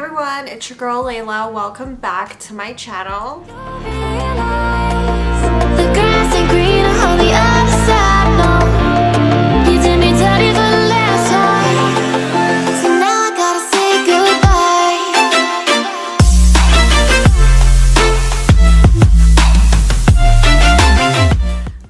everyone, it's your girl Layla. Welcome back to my channel.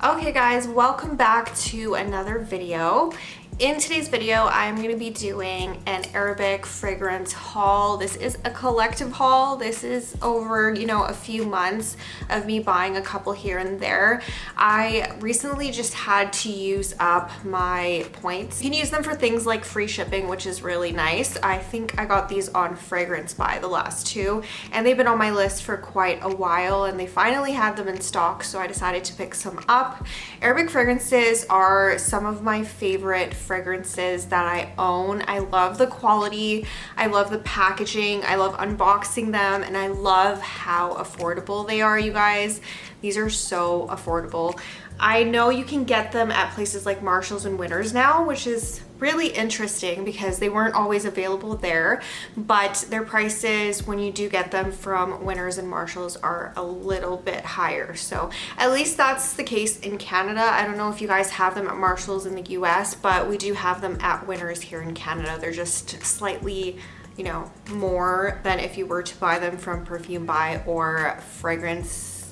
Okay guys, welcome back to another video. In today's video, I'm going to be doing an Arabic fragrance haul. This is a collective haul. This is over, a few months of me buying a couple here and there. I recently just had to use up my points. You can use them for things like free shipping, which is really nice. I think I got these on Fragrance Buy, the last two, and they've been on my list for quite a while, and they finally had them in stock, so I decided to pick some up. Arabic fragrances are some of my favorite fragrances that I own. I love the quality, I love the packaging, I love unboxing them, and I love how affordable they are, you guys. These are so affordable. I know you can get them at places like Marshalls and Winners now, which is really interesting because they weren't always available there, but their prices when you do get them from Winners and Marshalls are a little bit higher. So at least that's the case in Canada. I don't know if you guys have them at Marshalls in the US, but we do have them at Winners here in Canada. They're just slightly more than if you were to buy them from Perfume Buy or Fragrance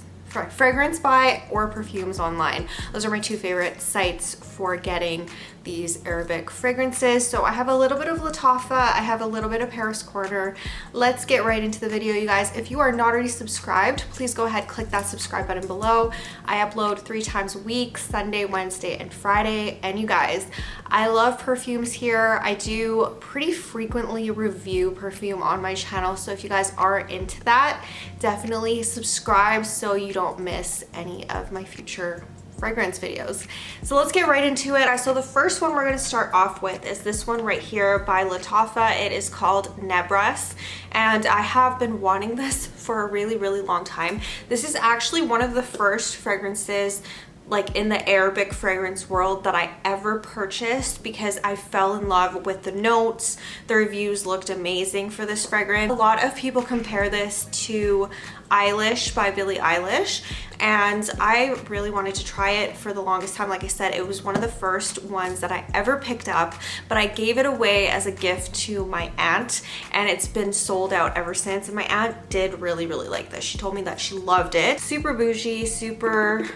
Buy or Perfumes online. Those are my two favorite sites for getting these Arabic fragrances. So I have a little bit of Lattafa, I have a little bit of Paris Corner. Let's get right into the video, you guys. If you are not already subscribed, please go ahead, click that subscribe button below. I upload 3 times a week, Sunday, Wednesday, and Friday. And you guys, I love perfumes here. I do pretty frequently review perfume on my channel, so if you guys are into that, definitely subscribe so you don't miss any of my future fragrance videos. So let's get right into it. So the first one we're going to start off with is this one right here by Lattafa. It is called Nebras, and I have been wanting this for a really long time. This is actually one of the first fragrances like in the Arabic fragrance world that I ever purchased because I fell in love with the notes. The reviews looked amazing for this fragrance. A lot of people compare this to Eilish by Billie Eilish, and I really wanted to try it for the longest time. Like I said, it was one of the first ones that I ever picked up, but I gave it away as a gift to my aunt, and it's been sold out ever since. And my aunt did really like this. She told me that she loved it. Super bougie, super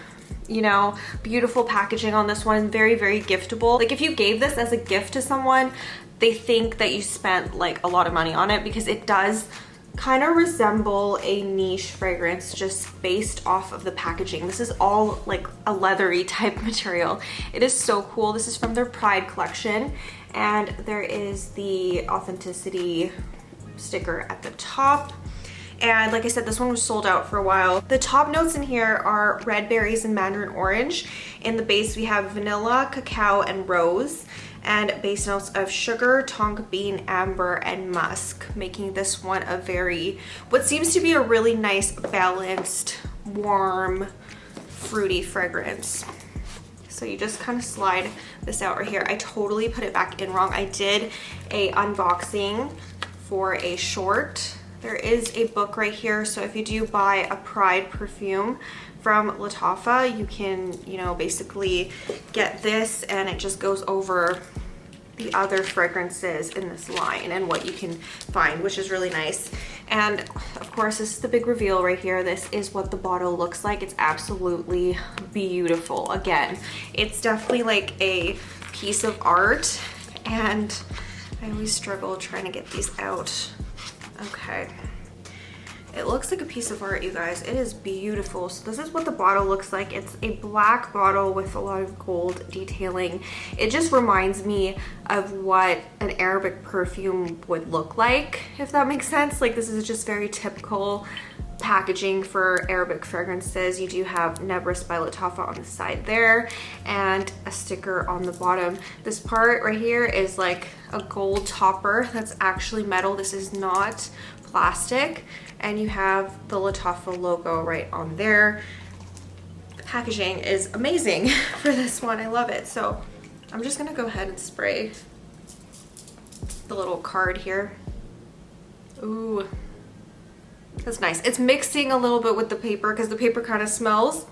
beautiful packaging on this one. Very giftable. Like if you gave this as a gift to someone, they think that you spent like a lot of money on it, because it does kind of resemble a niche fragrance just based off of the packaging. This is all like a leathery type material. It is so cool. This is from their Pride collection, and there is the authenticity sticker at the top. And like I said, this one was sold out for a while. The top notes in here are red berries and mandarin orange. In the base, we have vanilla, cacao, and rose. And base notes of sugar, tonka bean, amber, and musk, making this one a what seems to be a really nice, balanced, warm, fruity fragrance. So you just kind of slide this out right here. I totally put it back in wrong. I did a unboxing for a short. There is a book right here, so if you do buy a Pride perfume from Lattafa, you can, basically get this, and it just goes over the other fragrances in this line and what you can find, which is really nice. And of course, this is the big reveal right here. This is what the bottle looks like. It's absolutely beautiful. Again, it's definitely like a piece of art, and I always struggle trying to get these out. Okay, it looks like a piece of art, you guys. It is beautiful. So this is what the bottle looks like. It's a black bottle with a lot of gold detailing. It just reminds me of what an Arabic perfume would look like, if that makes sense. Like, this is just very typical packaging for Arabic fragrances. You do have Nebras by Lattafa on the side there, and a sticker on the bottom. This part right here is like a gold topper that's actually metal. This is not plastic, and you have the Lattafa logo right on there. The packaging is amazing for this one. I love it. So I'm just gonna go ahead and spray the little card here. Ooh, that's nice. It's mixing a little bit with the paper because the paper kind of smells.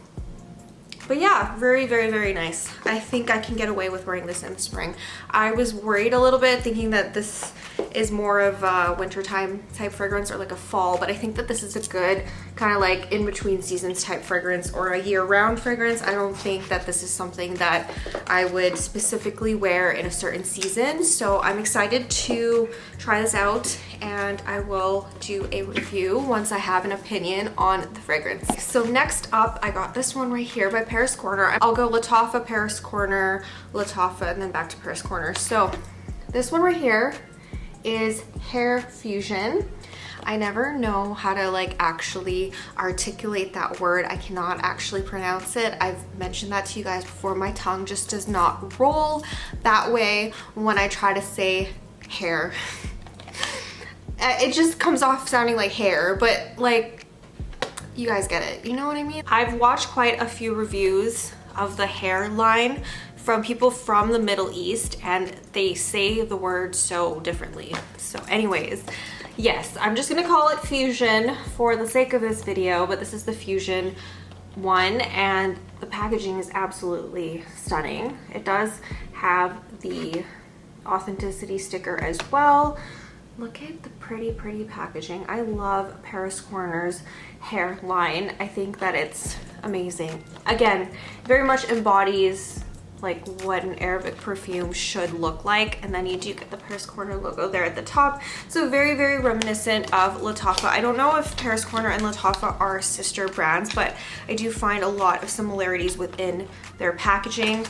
But yeah, very, very, very nice. I think I can get away with wearing this in the spring. I was worried a little bit thinking that this is more of a wintertime type fragrance or like a fall, but I think that this is a good kind of like in between seasons type fragrance or a year-round fragrance. I don't think that this is something that I would specifically wear in a certain season. So I'm excited to try this out, and I will do a review once I have an opinion on the fragrance. So next up, I got this one right here by Paris Corner. I'll go Lattafa, Paris Corner, Lattafa, and then back to Paris Corner. So this one right here is Hair Fusion. I never know how to like actually articulate that word. I cannot actually pronounce it. I've mentioned that to you guys before. My tongue just does not roll that way when I try to say hair. It just comes off sounding like hair, but like, you guys get it. You know what I mean? I've watched quite a few reviews of the hair line from people from the Middle East, and they say the word so differently. So anyways, yes, I'm just gonna call it Fusion for the sake of this video, but this is the Fusion one, and the packaging is absolutely stunning. It does have the authenticity sticker as well. Look at the pretty, pretty packaging. I love Paris Corner's hair line. I think that it's amazing. Again, very much embodies like what an Arabic perfume should look like, and then you do get the Paris Corner logo there at the top. So very, very reminiscent of Lattafa. I don't know if Paris Corner and Lattafa are sister brands, but I do find a lot of similarities within their packaging.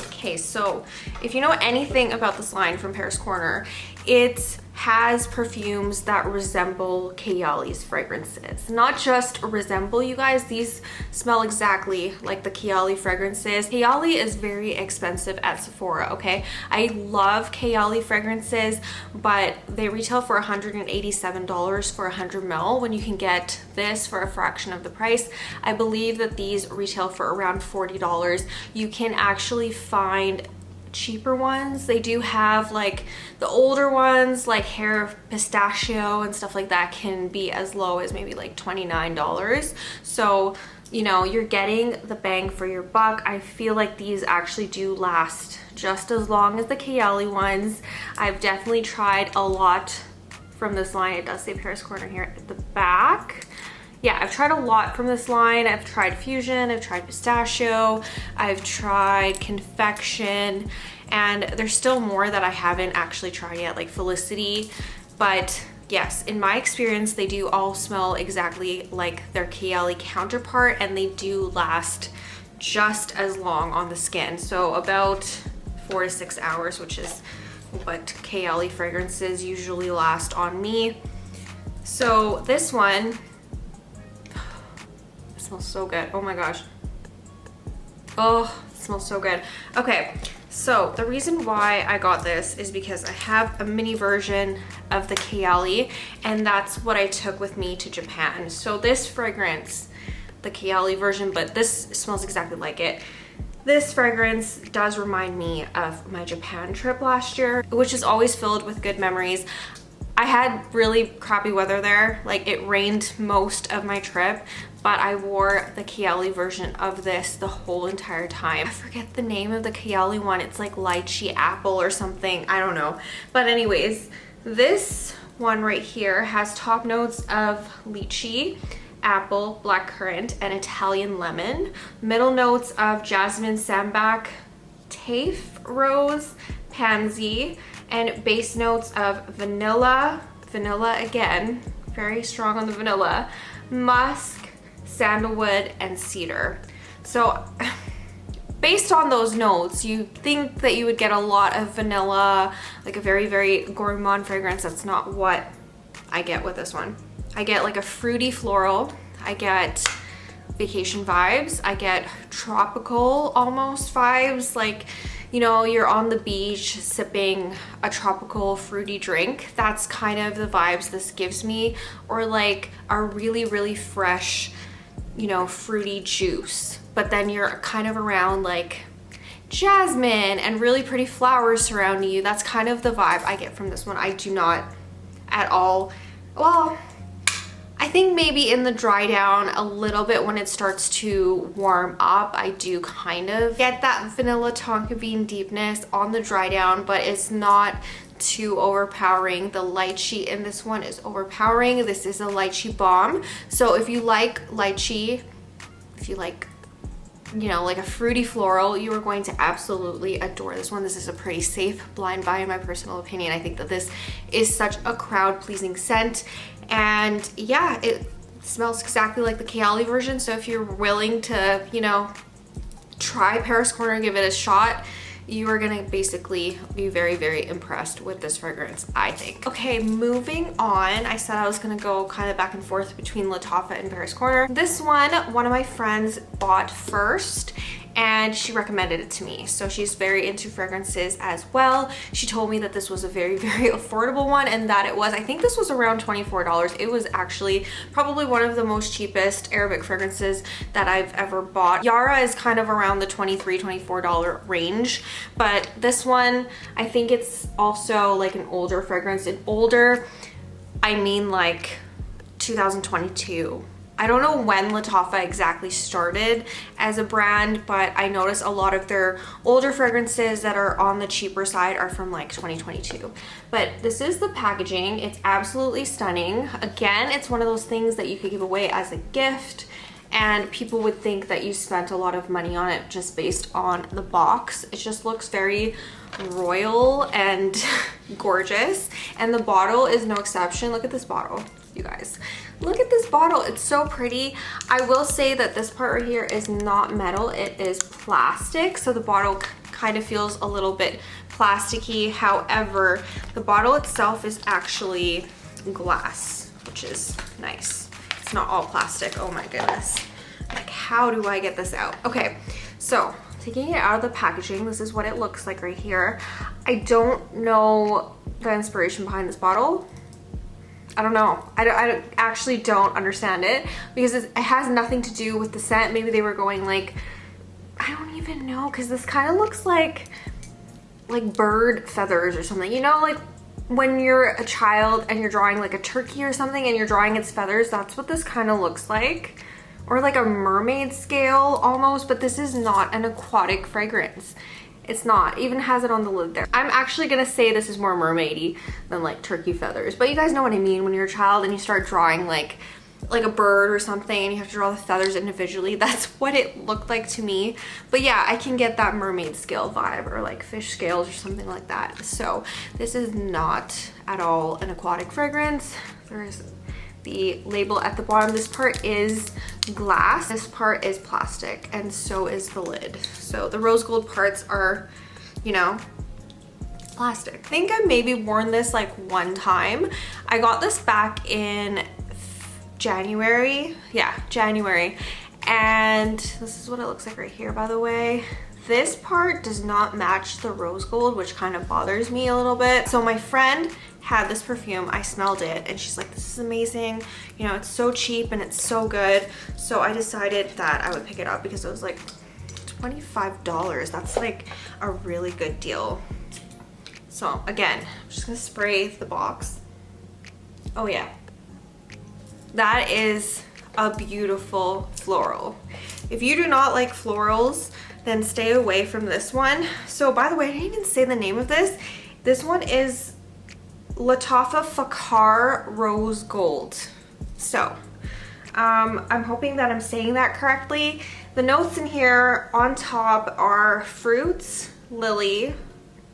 Okay, so if you know anything about this line from Paris Corner, it has perfumes that resemble Kayali's fragrances. Not just resemble, you guys, these smell exactly like the Kayali fragrances. Kayali is very expensive at Sephora, okay? I love Kayali fragrances, but they retail for $187 for 100 ml when you can get this for a fraction of the price. I believe that these retail for around $40. You can actually find cheaper ones. They do have like the older ones like Hair Pistachio and stuff like that can be as low as maybe like $29. So, you know, you're getting the bang for your buck. I feel like these actually do last just as long as the Kayali ones. I've definitely tried a lot from this line. It does say Paris Corner here at the back. Yeah, I've tried a lot from this line. I've tried Fusion, I've tried Pistachio, I've tried Confection, and there's still more that I haven't actually tried yet, like Felicity. But yes, in my experience, they do all smell exactly like their Kayali counterpart, and they do last just as long on the skin. So about 4 to 6 hours, which is what Kayali fragrances usually last on me. So this one, smells so good. Oh my gosh. Oh, it smells so good. Okay, so the reason why I got this is because I have a mini version of the Kayali, and that's what I took with me to Japan. So this fragrance, the Kayali version, but this smells exactly like it. This fragrance does remind me of my Japan trip last year, which is always filled with good memories. I had really crappy weather there, like it rained most of my trip, but I wore the Kayali version of this the whole entire time. I forget the name of the Kayali one. It's like lychee apple or something, I don't know. But anyways, this one right here has top notes of lychee, apple, blackcurrant, and Italian lemon. Middle notes of jasmine, sambac, tafe, rose, pansy, and base notes of vanilla again, very strong on the vanilla, musk, sandalwood, and cedar. So based on those notes, you think that you would get a lot of vanilla, like a very, very gourmand fragrance. That's not what I get with this one. I get like a fruity floral, I get vacation vibes, I get tropical almost vibes, like, you know, you're on the beach sipping a tropical fruity drink. That's kind of the vibes this gives me. Or like a really, really fresh, you know, fruity juice. But then you're kind of around like jasmine and really pretty flowers surrounding you. That's kind of the vibe I get from this one. I at all. Well, I think maybe in the dry down a little bit when it starts to warm up, I do kind of get that vanilla tonka bean deepness on the dry down, but it's not too overpowering. The lychee in this one is overpowering. This is a lychee bomb. So if you like lychee, if you like, you know, like a fruity floral, you are going to absolutely adore this one. This is a pretty safe blind buy in my personal opinion. I think that this is such a crowd pleasing scent, and yeah, it smells exactly like the Kayali version. So if you're willing to, you know, try Paris Corner, give it a shot, you are gonna basically be very, very impressed with this fragrance, I think. Okay, moving on. I said I was gonna go kind of back and forth between Lattafa and Paris Corner. This one of my friends bought first, and she recommended it to me. So she's very into fragrances as well. She told me that this was a very, very affordable one, and that it was, I think this was around $24. It was actually probably one of the most cheapest Arabic fragrances that I've ever bought. Yara is kind of around the $23, $24 range, but this one, I think it's also like an older fragrance. And older, I mean like 2022. I don't know when Lattafa exactly started as a brand, but I notice a lot of their older fragrances that are on the cheaper side are from like 2022. But this is the packaging. It's absolutely stunning. Again, it's one of those things that you could give away as a gift, and people would think that you spent a lot of money on it just based on the box. It just looks very royal and gorgeous, and the bottle is no exception. Look at this bottle, you guys. Look at this bottle. It's so pretty. I will say that this part right here is not metal. It is plastic, so the bottle kind of feels a little bit plasticky. However, the bottle itself is actually glass, which is nice. It's not all plastic. Oh my goodness. Like, how do I get this out? Okay, so taking it out of the packaging, this is what it looks like right here. I don't know the inspiration behind this bottle. I don't know. I actually don't understand it, because it has nothing to do with the scent. Maybe they were going like, I don't even know, because this kind of looks like bird feathers or something. You know, like when you're a child and you're drawing like a turkey or something and you're drawing its feathers, that's what this kind of looks like. Or like a mermaid scale almost, but this is not an aquatic fragrance. It's not. It even has it on the lid there. I'm actually gonna say this is more mermaidy than like turkey feathers, but you guys know what I mean when you're a child and you start drawing like a bird or something and you have to draw the feathers individually. That's what it looked like to me. But yeah, I can get that mermaid scale vibe, or like fish scales or something like that. So this is not at all an aquatic fragrance. There's the label at the bottom. This part is glass, this part is plastic, and so is the lid. So the rose gold parts are, you know, plastic. I think I maybe worn this like one time. I got this back in January. Yeah, January. And this is what it looks like right here, by the way. This part does not match the rose gold, which kind of bothers me a little bit. So my friend had this perfume, I smelled it, and she's like, this is amazing. You know, it's so cheap and it's so good. So I decided that I would pick it up because it was like $25. That's like a really good deal. So again, I'm just gonna spray the box. Oh yeah. That is a beautiful floral. If you do not like florals, then stay away from this one. So by the way, I didn't even say the name of this. This one is Lattafa Fakhar Rose Gold. So I'm hoping that I'm saying that correctly. The notes in here on top are fruits, lily,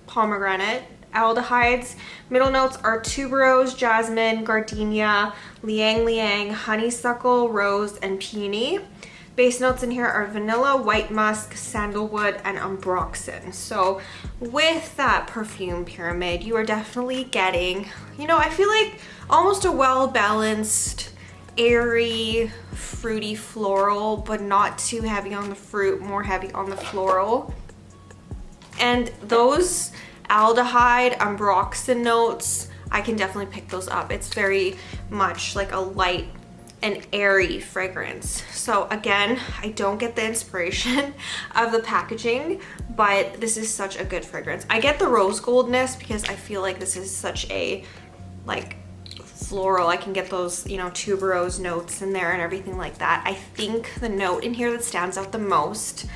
pomegranate, aldehydes. Middle notes are tuberose, jasmine, gardenia, liang liang, honeysuckle, rose, and peony. Base notes in here are vanilla, white musk, sandalwood, and ambroxan. So with that perfume pyramid, you are definitely getting, you know, I feel like almost a well-balanced, airy, fruity floral, but not too heavy on the fruit, more heavy on the floral. And those aldehyde, ambroxan notes, I can definitely pick those up. It's very much like a light and airy fragrance. So again, I don't get the inspiration of the packaging, but this is such a good fragrance. I get the rose goldness because I feel like this is such a like floral. I can get those, you know, tuberose notes in there and everything like that. I think the note in here that stands out the most,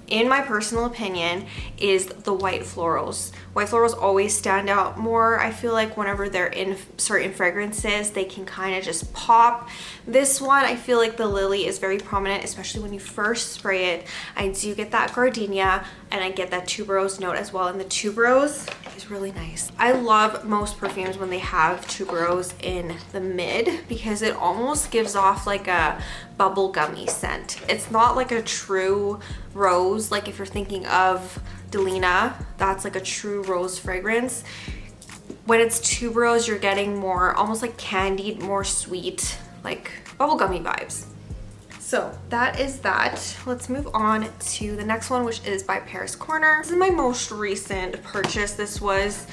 in my personal opinion, is the white florals. White florals always stand out more. I feel like whenever they're in certain fragrances, they can kind of just pop. This one, I feel like the lily is very prominent, especially when you first spray it. I do get that gardenia and I get that tuberose note as well, and the tuberose is really nice. I love most perfumes when they have tuberose in the mid because it almost gives off like a bubblegummy scent. It's not like a true rose, like if you're thinking of Delina, that's like a true rose fragrance. When it's tuberose, you're getting more almost like candied, more sweet, like bubblegummy vibes. So that is that. Let's move on to the next one, which is by Paris Corner. This is my most recent purchase. This was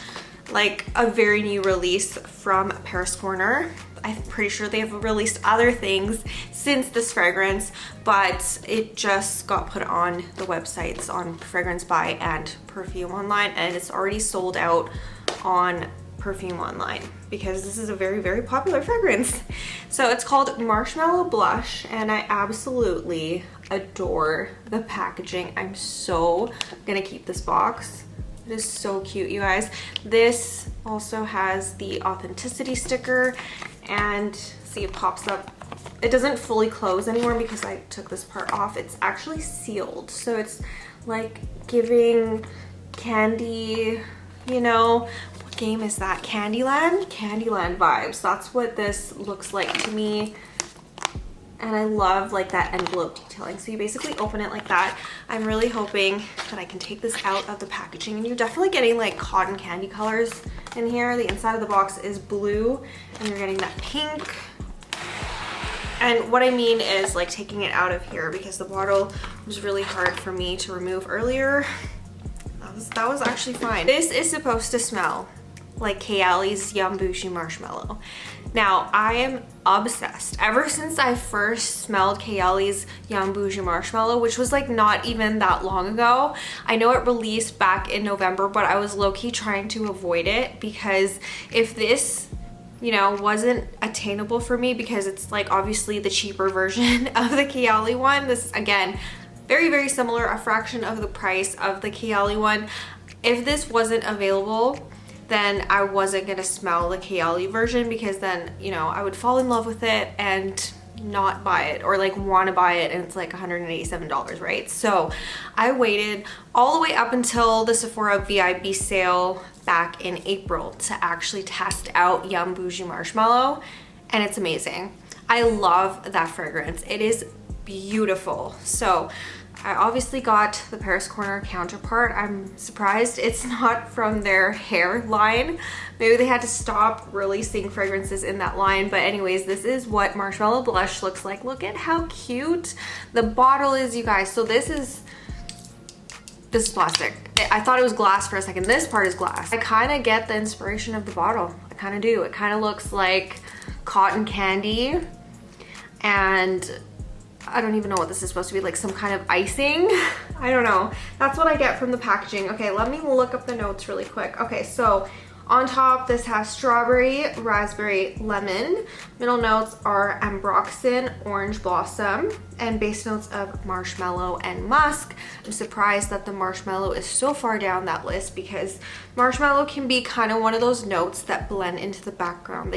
like a very new release from Paris Corner. I'm pretty sure they have released other things since this fragrance, but it just got put on the websites on Fragrance Buy and Perfume Online, and it's already sold out on Perfume Online because this is a very, very popular fragrance. So it's called Marshmallow Blush, and I absolutely adore the packaging. I'm so gonna keep this box. It is so cute, you guys. This also has the authenticity sticker, and see, it pops up. It doesn't fully close anymore because I took this part off. It's actually sealed, so it's like giving candy, you know, what game is that? Candyland? Candyland vibes. That's what this looks like to me. And I love like that envelope detailing. So you basically open it like that. I'm really hoping that I can take this out of the packaging, and you're definitely getting like cotton candy colors in here. The inside of the box is blue and you're getting that pink. And what I mean is like taking it out of here because the bottle was really hard for me to remove earlier. That was actually fine. This is supposed to smell like Kayali's Yum Bougie Marshmallow. Now, I am obsessed. Ever since I first smelled Kayali's Yum Bougie Marshmallow, which was like not even that long ago. I know it released back in November, but I was low-key trying to avoid it because if this, you know, wasn't attainable for me, because it's like obviously the cheaper version of the Kayali one. This is, again, very, very similar, a fraction of the price of the Kayali one. If this wasn't available, then I wasn't gonna smell the Kayali version because then, you know, I would fall in love with it and not buy it, or like want to buy it and it's like $187, right? So I waited all the way up until the Sephora VIB sale back in April to actually test out Yum Bougie Marshmallow, and it's amazing. I love that fragrance. It is beautiful. So I obviously got the Paris Corner counterpart. I'm surprised it's not from their hair line. Maybe they had to stop releasing fragrances in that line. But anyways, this is what Marshmallow Blush looks like. Look at how cute the bottle is, you guys. So this is plastic. I thought it was glass for a second. This part is glass. I kind of get the inspiration of the bottle. I kind of do. It kind of looks like cotton candy, and I don't even know what this is supposed to be, like some kind of icing. I don't know. That's what I get from the packaging. Okay, let me look up the notes really quick. Okay, so on top, this has strawberry, raspberry, lemon. Middle notes are ambroxan, orange blossom, and base notes of marshmallow and musk. I'm surprised that the marshmallow is so far down that list because marshmallow can be kind of one of those notes that blend into the background.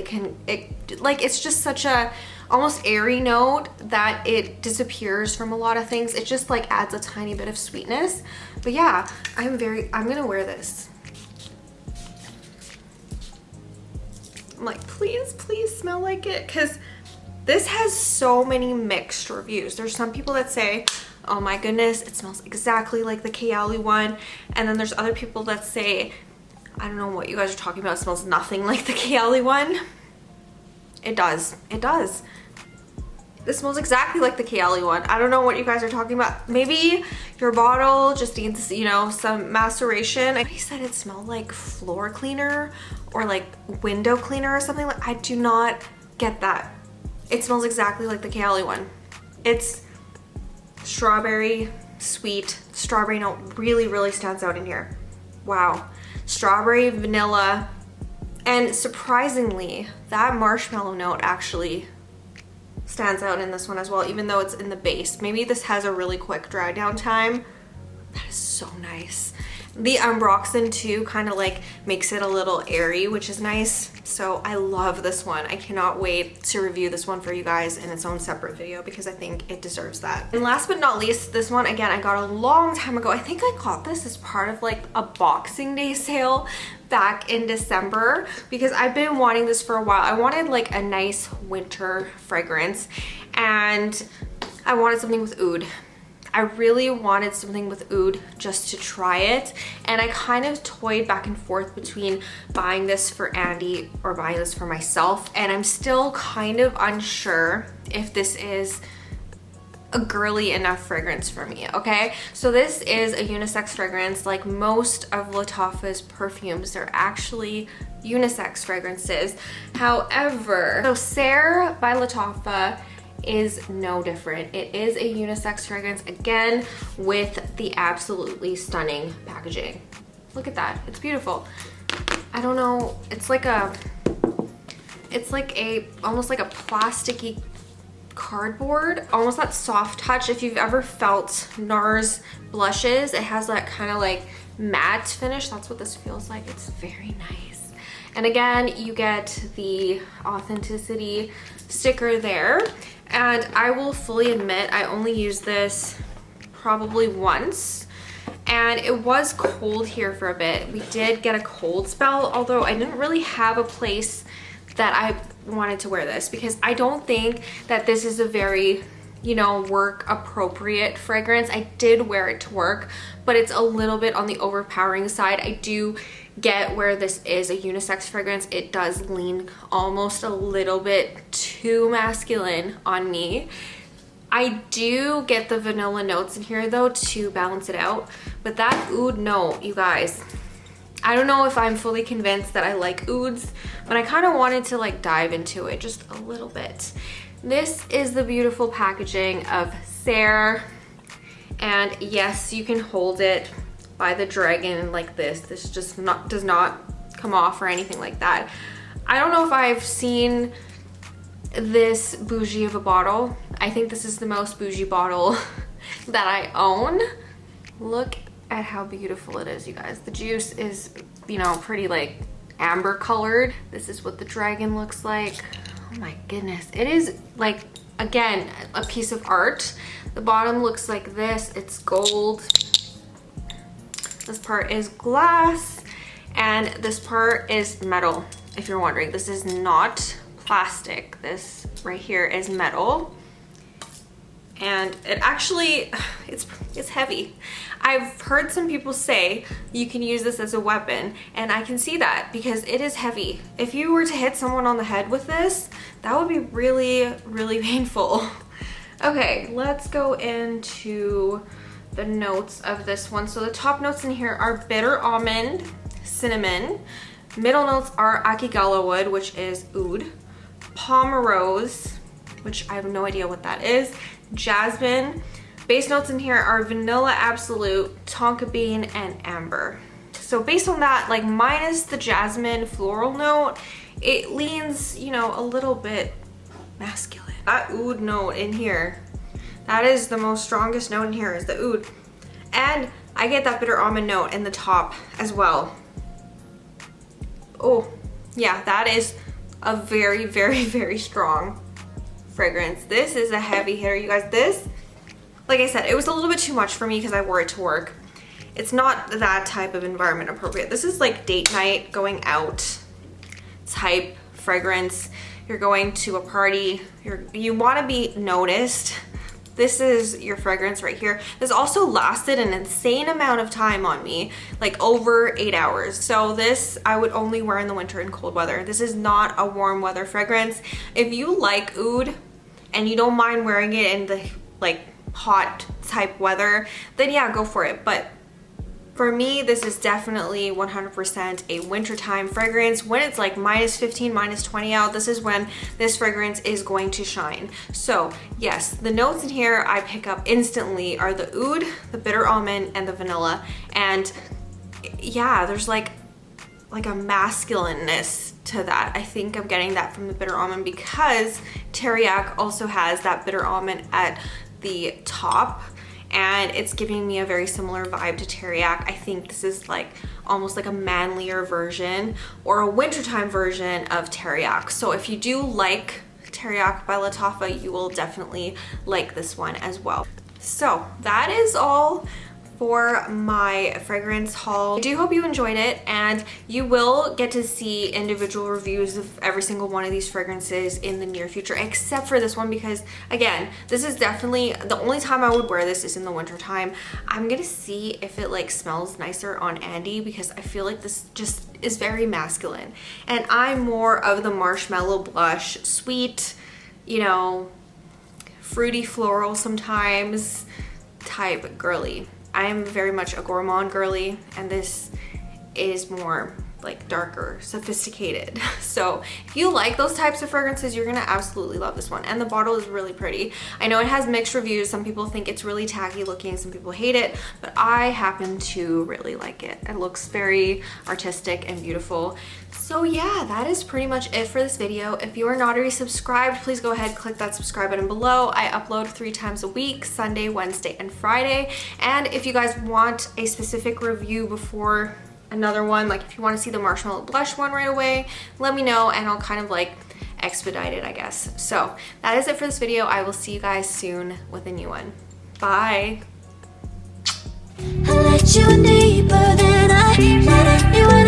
It's just such a almost airy note that it disappears from a lot of things. It just like adds a tiny bit of sweetness. But yeah, I'm gonna wear this. I'm like, please, please smell like it, because this has so many mixed reviews. There's some people that say, oh my goodness, it smells exactly like the Kayali one. And then there's other people that say, I don't know what you guys are talking about, it smells nothing like the Kayali one. It does. It does. This smells exactly like the Kayali one. I don't know what you guys are talking about. Maybe your bottle just needs, you know, some maceration. He said it smelled like floor cleaner or like window cleaner or something. Like, I do not get that. It smells exactly like the Kayali one. It's strawberry, sweet. Strawberry note really, really stands out in here. Wow. Strawberry, vanilla, And surprisingly, that marshmallow note actually stands out in this one as well, even though it's in the base. Maybe this has a really quick dry down time. That is so nice. The Ambroxan too kind of like makes it a little airy, which is nice. So I love this one. I cannot wait to review this one for you guys in its own separate video because I think it deserves that. And last but not least, this one again I got a long time ago. I think I got this as part of like a Boxing Day sale back in December because I've been wanting this for a while. I wanted like a nice winter fragrance and I wanted something with oud. I really wanted something with oud just to try it, and I kind of toyed back and forth between buying this for Andy or buying this for myself, and I'm still kind of unsure if this is a girly enough fragrance for me, okay? So this is a unisex fragrance. Like most of Lattafa's perfumes, they're actually unisex fragrances. However, so Sehr by Lattafa is no different. It is a unisex fragrance, again, with the absolutely stunning packaging. Look at that, it's beautiful. I don't know, it's like almost like a plasticky cardboard, almost that soft touch. If you've ever felt NARS blushes, it has that kind of like matte finish. That's what this feels like. It's very nice. And again, you get the authenticity sticker there. And I will fully admit, I only used this probably once. And it was cold here for a bit. We did get a cold spell, although I didn't really have a place that I wanted to wear this because I don't think that this is a very, you know, work appropriate fragrance. I did wear it to work, but it's a little bit on the overpowering side. I do get where this is a unisex fragrance. It does lean almost a little bit too masculine on me. I do get the vanilla notes in here though to balance it out, but that oud note, you guys, I don't know if I'm fully convinced that I like ouds, but I kind of wanted to like dive into it just a little bit. This is the beautiful packaging of Sehr, and yes, you can hold it by the dragon like this. This just does not come off or anything like that. I don't know if I've seen this bougie of a bottle. I think this is the most bougie bottle that I own. Look at how beautiful it is, you guys. The juice is, you know, pretty like amber colored. This is what the dragon looks like. Oh my goodness. It is like, again, a piece of art. The bottom looks like this. It's gold. This part is glass and this part is metal. If you're wondering, this is not plastic. This right here is metal. And it actually, it's heavy. I've heard some people say you can use this as a weapon, and I can see that because it is heavy. If you were to hit someone on the head with this, that would be really, really painful. Okay, let's go into the notes of this one. So the top notes in here are bitter almond, cinnamon. Middle notes are akigala wood, which is oud, pomerose, which I have no idea what that is, jasmine. Base notes in here are vanilla absolute, tonka bean, and amber. So based on that, like minus the jasmine floral note, it leans, you know, a little bit masculine. That oud note in here, that is the most strongest note in here is the oud. And I get that bitter almond note in the top as well. Oh, yeah, that is a very, very, very strong fragrance. This is a heavy hitter, you guys. This, like I said, it was a little bit too much for me because I wore it to work. It's not that type of environment appropriate. This is like date night, going out type fragrance. You're going to a party, you want to be noticed. This is your fragrance right here. This also lasted an insane amount of time on me, like over 8 hours. So this I would only wear in the winter and cold weather. This is not a warm weather fragrance. If you like oud and you don't mind wearing it in the like hot type weather, then yeah, go for it. But for me, this is definitely 100% a wintertime fragrance. When it's like minus 15, minus 20 out, this is when this fragrance is going to shine. So yes, the notes in here I pick up instantly are the oud, the bitter almond, and the vanilla. And yeah, there's like like a masculineness to that. I think I'm getting that from the bitter almond because teriyaki also has that bitter almond at the top, and it's giving me a very similar vibe to teriyaki. I think this is like almost like a manlier version or a wintertime version of teriyaki. So if you do like teriyaki by Lattafa, you will definitely like this one as well. So that is all for my fragrance haul. I do hope you enjoyed it, and you will get to see individual reviews of every single one of these fragrances in the near future, except for this one, because again, this is definitely the only time I would wear this is in the winter time. I'm gonna see if it like smells nicer on Andy, because I feel like this just is very masculine, and I'm more of the marshmallow blush, sweet, you know, fruity floral sometimes type girly. I am very much a gourmand girly, and this is more like darker, sophisticated. So if you like those types of fragrances, you're gonna absolutely love this one. And the bottle is really pretty. I know it has mixed reviews. Some people think it's really tacky looking, some people hate it, but I happen to really like it. It looks very artistic and beautiful. So yeah, that is pretty much it for this video. If you are not already subscribed, please go ahead, click that subscribe button below. I upload 3 times a week, Sunday, Wednesday, and Friday. And if you guys want a specific review before another one, like if you want to see the marshmallow blush one right away, let me know and I'll kind of like expedite it, I guess. So that is it for this video. I will see you guys soon with a new one. Bye. I let you deeper than I let anyone